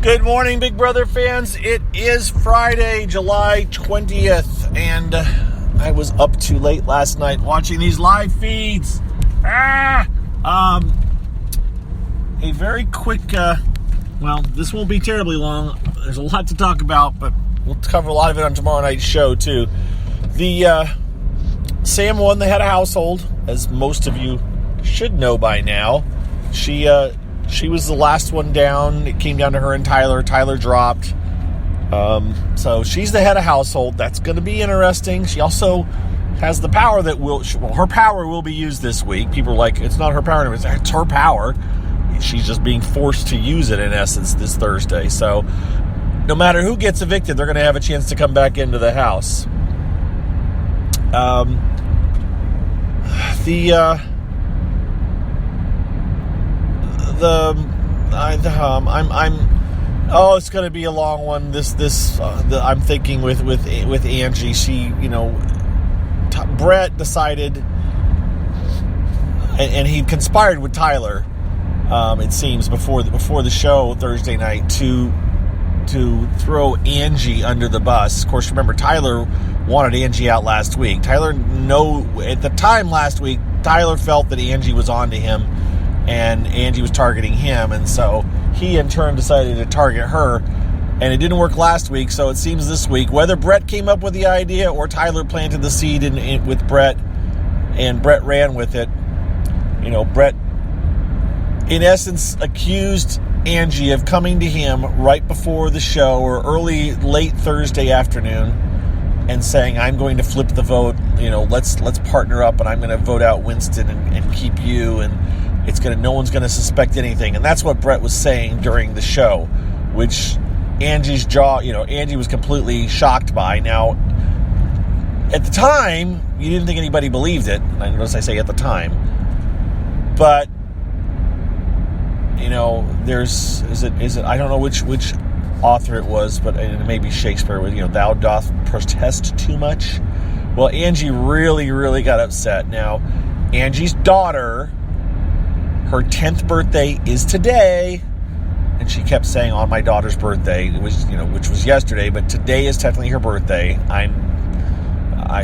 Good morning, Big Brother fans. It is Friday, July 20th, and I was up too late last night watching these live feeds. A very quick, this won't be terribly long. There's a lot to talk about, but we'll cover a lot of it on tomorrow night's show, too. Sam won the head of household, as most of you should know by now. She was the last one down. It came down to her and Tyler. Tyler dropped. So she's the head of household. That's going to be interesting. She also has the power that her power will be used this week. People are like, it's not her power. It's her power. She's just being forced to use it, in essence, this Thursday. So no matter who gets evicted, they're going to have a chance to come back into the house. It's going to be a long one. I'm thinking with Angie. She, Brett decided, and he conspired with Tyler. It seems before the show Thursday night to throw Angie under the bus. Of course, remember Tyler wanted Angie out last week. At the time last week, Tyler felt that Angie was onto him. And Angie was targeting him, and so he in turn decided to target her, and it didn't work last week, so it seems this week, whether Brett came up with the idea or Tyler planted the seed with Brett, and Brett ran with it. Brett, in essence, accused Angie of coming to him right before the show, or late Thursday afternoon, and saying, I'm going to flip the vote, let's partner up, and I'm going to vote out Winston and keep you, and no one's going to suspect anything. And that's what Brett was saying during the show, which Angie was completely shocked by. Now, at the time, you didn't think anybody believed it. And I notice I say at the time. But, I don't know which author it was, but it may be Shakespeare with, thou doth protest too much. Well, Angie really, really got upset. Now, Angie's daughter, her 10th birthday is today, and she kept saying on my daughter's birthday, which was yesterday, but today is technically her birthday.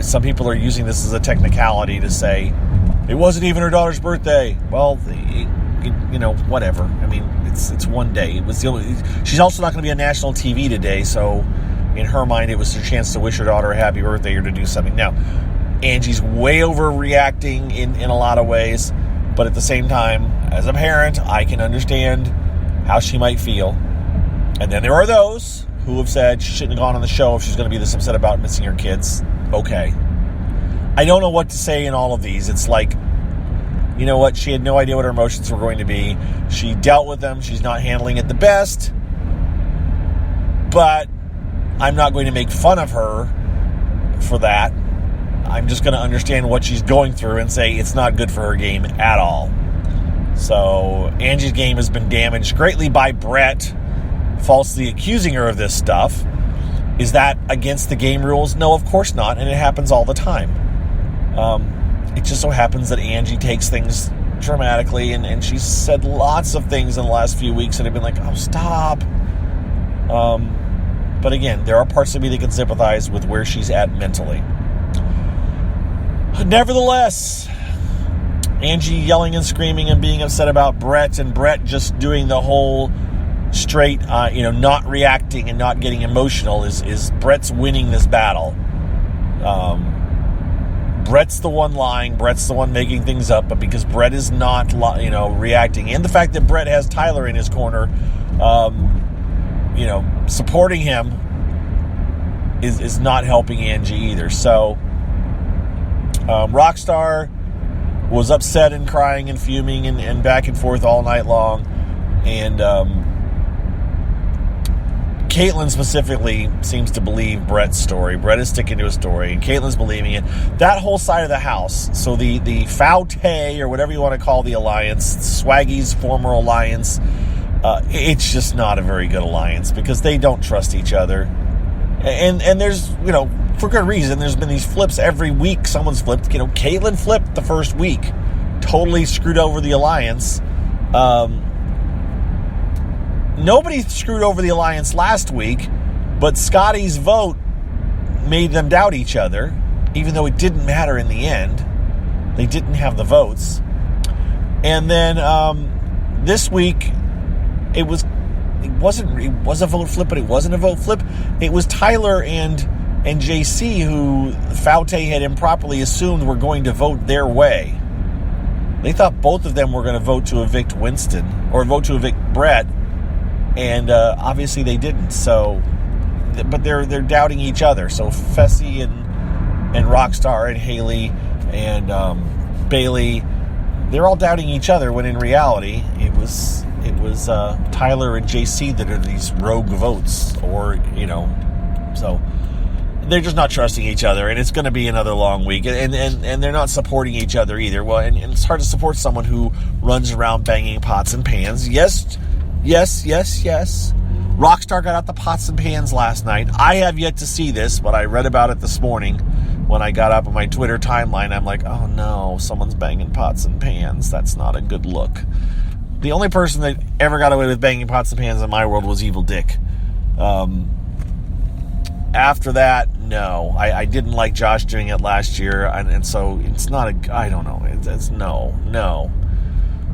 Some people are using this as a technicality to say it wasn't even her daughter's birthday. Well, whatever. I mean, it's one day. It was she's also not going to be on national TV today, so in her mind, it was her chance to wish her daughter a happy birthday or to do something. Now, Angie's way overreacting in a lot of ways. But at the same time, as a parent, I can understand how she might feel. And then there are those who have said she shouldn't have gone on the show if she's going to be this upset about missing her kids. Okay. I don't know what to say in all of these. It's like, you know what? She had no idea what her emotions were going to be. She dealt with them. She's not handling it the best. But I'm not going to make fun of her for that. I'm just going to understand what she's going through and say it's not good for her game at all. So Angie's game has been damaged greatly by Brett falsely accusing her of this stuff. Is that against the game rules? No, of course not, and it happens all the time. It just so happens that Angie takes things dramatically, and she's said lots of things in the last few weeks that have been like, oh, stop. But again, there are parts of me that can sympathize with where she's at mentally. Nevertheless, Angie yelling and screaming and being upset about Brett, and Brett just doing the whole straight, not reacting and not getting emotional is Brett's winning this battle. Brett's the one lying. Brett's the one making things up. But because Brett is not, reacting, and the fact that Brett has Tyler in his corner, supporting him is not helping Angie either. So, Rockstar was upset and crying and fuming and back and forth all night long. And Caitlyn specifically seems to believe Brett's story. Brett is sticking to his story, and Caitlyn's believing it. That whole side of the house, so the Faute, or whatever you want to call the alliance, Swaggy's former alliance, it's just not a very good alliance because they don't trust each other. And there's, for good reason, there's been these flips every week. Someone's flipped. Caitlyn flipped the first week. Totally screwed over the alliance. nobody screwed over the alliance last week, but Scotty's vote made them doubt each other, even though it didn't matter in the end. They didn't have the votes. And then this week, it was a vote flip, but it wasn't a vote flip. It was Tyler and JC who Faute had improperly assumed were going to vote their way. They thought both of them were going to vote to evict Winston or vote to evict Brett, and obviously they didn't. So, but they're doubting each other. So Fessy and Rockstar and Haley and Bailey, they're all doubting each other when in reality it was Tyler and JC that are these rogue votes, or so they're just not trusting each other, and it's going to be another long week, and they're not supporting each other either. Well, and it's hard to support someone who runs around banging pots and pans. Yes. Rockstar got out the pots and pans last night. I have yet to see this, but I read about it this morning when I got up on my Twitter timeline. I'm like, oh no, someone's banging pots and pans. That's not a good look. The only person that ever got away with banging pots and pans in my world was Evil Dick. After that, no. I didn't like Josh doing it last year, and so it's not I don't know. It's no.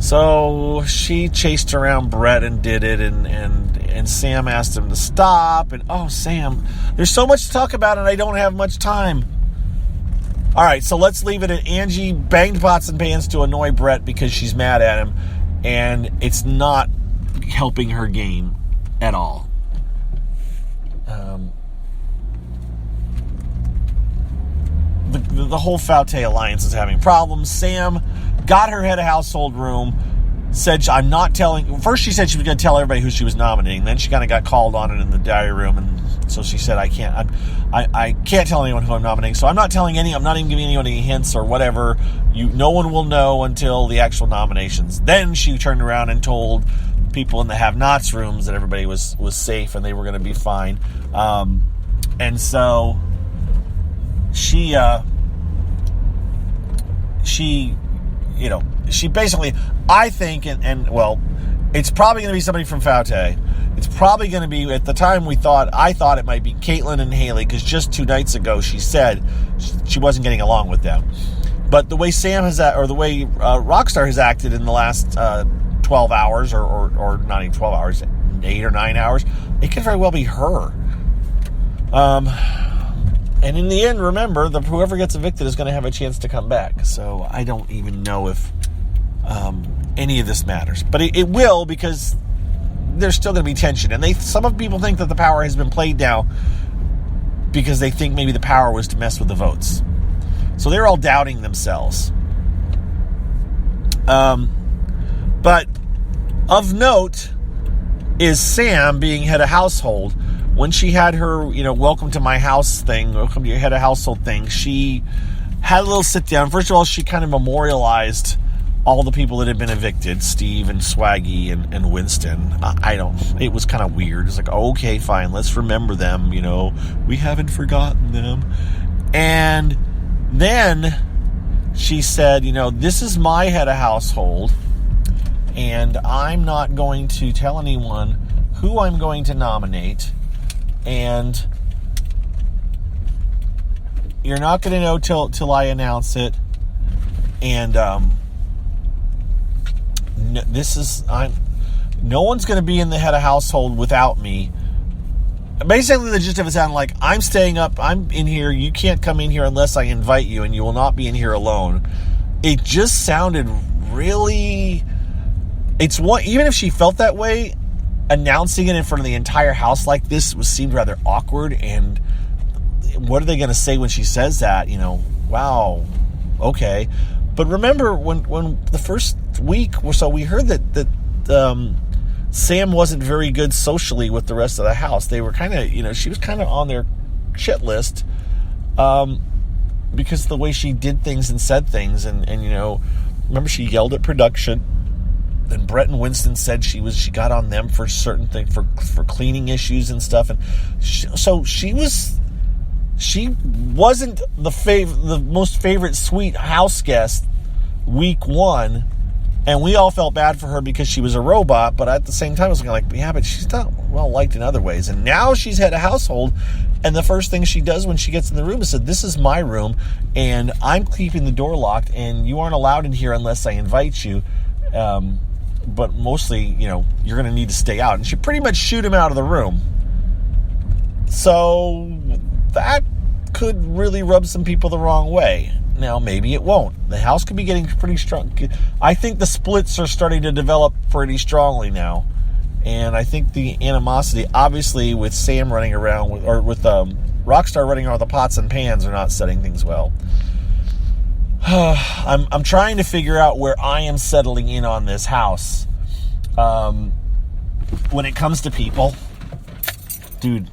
So she chased around Brett and did it, and Sam asked him to stop, and Sam, there's so much to talk about, and I don't have much time. All right, so let's leave it at Angie banged pots and pans to annoy Brett because she's mad at him, and it's not helping her game at all. The whole Faute alliance is having problems. Sam got her head of household room, said, I'm not telling... First she said she was going to tell everybody who she was nominating. Then she kind of got called on it in the diary room, and so she said, I can't tell anyone who I'm nominating, so I'm not telling I'm not even giving anyone any hints or whatever. No one will know until the actual nominations. Then she turned around and told people in the have-nots rooms that everybody was safe and they were going to be fine. And so she basically, I think, and well, it's probably going to be somebody from Faute. It's probably going to be, at the time I thought it might be Caitlin and Haley, because just 2 nights ago she said she wasn't getting along with them. But the way Sam has, or the way Rockstar has acted in the last 12 hours, or not even 12 hours, 8 or 9 hours, it could very well be her. And in the end, remember, whoever gets evicted is going to have a chance to come back. So I don't even know if any of this matters. But it will, because there's still going to be tension. And some of people think that the power has been played now because they think maybe the power was to mess with the votes. So they're all doubting themselves. But of note is Sam being head of household. When she had her, welcome to my house thing, welcome to your head of household thing, she had a little sit down. First of all, she kind of memorialized all the people that had been evicted, Steve and Swaggy and Winston. It was kind of weird. It's like, okay, fine, let's remember them, we haven't forgotten them. And then she said, this is my head of household, and I'm not going to tell anyone who I'm going to nominate. And you're not going to know till I announce it. And no one's going to be in the head of household without me. Basically, the gist of it sounded like, I'm staying up, I'm in here, you can't come in here unless I invite you, and you will not be in here alone. It just sounded really... even if she felt that way, announcing it in front of the entire house like this seemed rather awkward. And what are they going to say when she says that? Wow, okay. But remember, when the first week or so, we heard that Sam wasn't very good socially with the rest of the house. They were kind of, she was kind of on their shit list because of the way she did things and said things. And remember, she yelled at production. And Brett and Winston said she got on them for certain things, for cleaning issues and stuff. And so she wasn't the most favorite sweet house guest week 1. And we all felt bad for her because she was a robot, but at the same time, I was like, yeah, but she's not well liked in other ways. And now she's had a household, and the first thing she does when she gets in the room is said, this is my room, and I'm keeping the door locked, and you aren't allowed in here unless I invite you. But mostly, you're going to need to stay out. And she pretty much shoot him out of the room. So that could really rub some people the wrong way. Now, maybe it won't. The house could be getting pretty strong. I think the splits are starting to develop pretty strongly now. And I think the animosity, obviously, with Sam running around, with Rockstar running around with the pots and pans, are not setting things well. I'm trying to figure out where I am settling in on this house. When it comes to people, dude,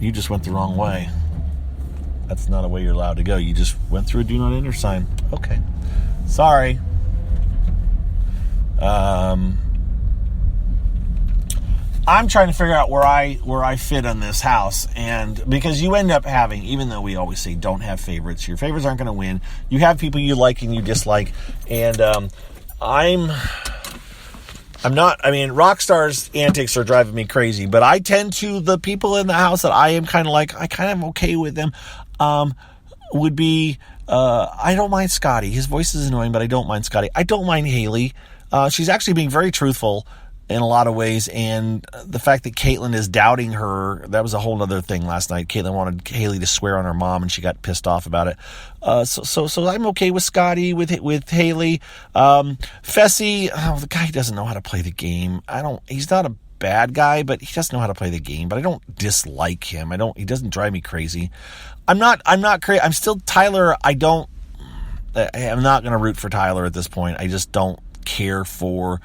you just went the wrong way. That's not a way you're allowed to go. You just went through a do not enter sign. Okay. Sorry. I'm trying to figure out where I fit on this house, and because you end up having, even though we always say don't have favorites, your favorites aren't going to win. You have people you like and you dislike, and I'm not. I mean, Rockstar's antics are driving me crazy, but I tend to, the people in the house that I am kind of like, I kind of am okay with them. Would be I don't mind Scotty. His voice is annoying, but I don't mind Scotty. I don't mind Haley. She's actually being very truthful in a lot of ways, and the fact that Caitlin is doubting her, that was a whole other thing last night. Caitlin wanted Haley to swear on her mom, and she got pissed off about it. So I'm okay with Scotty, with Haley. Fessy, the guy doesn't know how to play the game. He's not a bad guy, but he doesn't know how to play the game, but I don't dislike him. He doesn't drive me crazy. I'm not crazy. I'm still Tyler. I'm not going to root for Tyler at this point. I just don't care for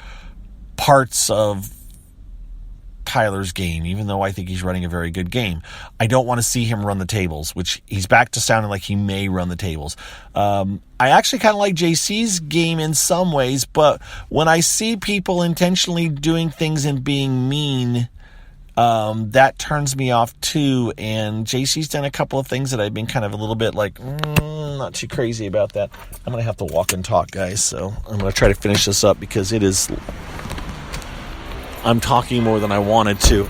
parts of Tyler's game, even though I think he's running a very good game. I don't want to see him run the tables, which he's back to sounding like he may run the tables. I actually kind of like JC's game in some ways, but when I see people intentionally doing things and being mean, that turns me off too. And JC's done a couple of things that I've been kind of a little bit like, not too crazy about that. I'm going to have to walk and talk, guys. So I'm going to try to finish this up because I'm talking more than I wanted to.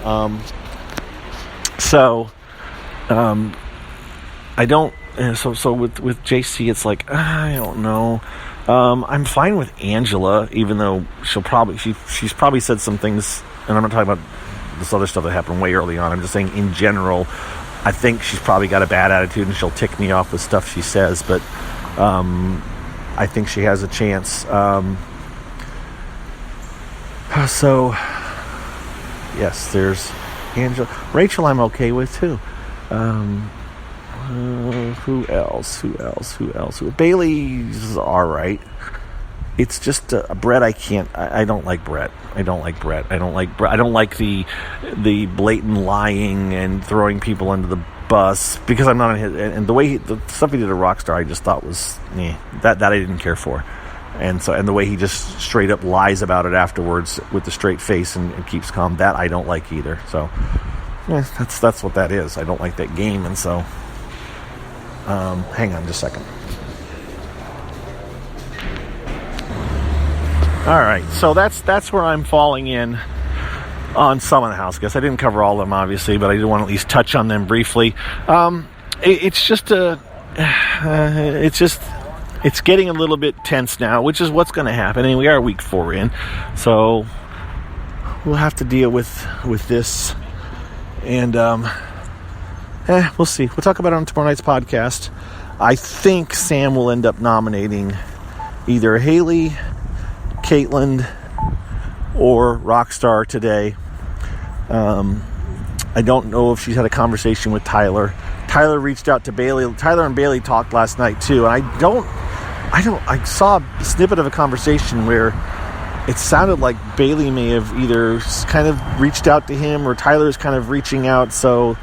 I don't. So with JC, it's like I don't know. I'm fine with Angela, even though she's probably said some things, and I'm not talking about this other stuff that happened way early on. I'm just saying in general, I think she's probably got a bad attitude and she'll tick me off with stuff she says. But I think she has a chance. So. Yes, there's Angela. Rachel I'm okay with, too. Who else? Bailey's all right. It's just Brett, I don't like Brett. I don't like the blatant lying and throwing people under the bus because I'm not in his... And the stuff he did to Rockstar, I just thought was... that I didn't care for. And the way he just straight up lies about it afterwards with the straight face and keeps calm, that I don't like either. So that's what that is. I don't like that game, and so hang on just a second. All right, so that's where I'm falling in on some of the house guests. I didn't cover all of them, obviously, but I did want to at least touch on them briefly. It's getting a little bit tense now, which is what's going to happen. And we are week 4 in, so we'll have to deal with this. And we'll see. We'll talk about it on tomorrow night's podcast. I think Sam will end up nominating either Haley, Caitlin, or Rockstar today. I don't know if she's had a conversation with Tyler. Tyler reached out to Bailey. Tyler and Bailey talked last night too, and I saw a snippet of a conversation where it sounded like Bailey may have either kind of reached out to him or Tyler's kind of reaching out, so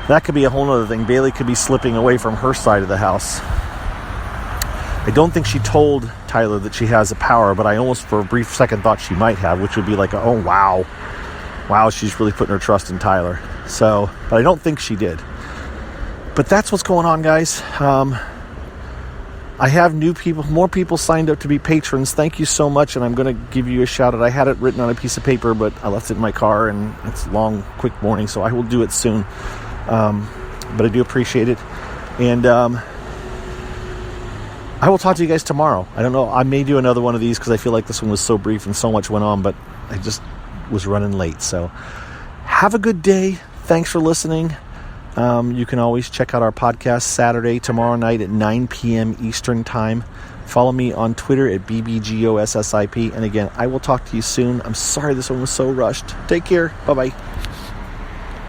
that could be a whole other thing. Bailey could be slipping away from her side of the house. I don't think she told Tyler that she has the power, but I almost for a brief second thought she might have, which would be like, oh wow, she's really putting her trust in Tyler. So, but I don't think she did. But that's what's going on, guys. I have more people signed up to be patrons. Thank you so much, and I'm going to give you a shout out. I had it written on a piece of paper, but I left it in my car, and it's a long, quick morning, so I will do it soon. But I do appreciate it, and I will talk to you guys tomorrow. I don't know. I may do another one of these because I feel like this one was so brief and so much went on, but I just was running late. So have a good day. Thanks for listening. You can always check out our podcast Saturday, tomorrow night at 9 p.m. Eastern Time. Follow me on Twitter at BBGOSSIP. And again, I will talk to you soon. I'm sorry this one was so rushed. Take care. Bye-bye.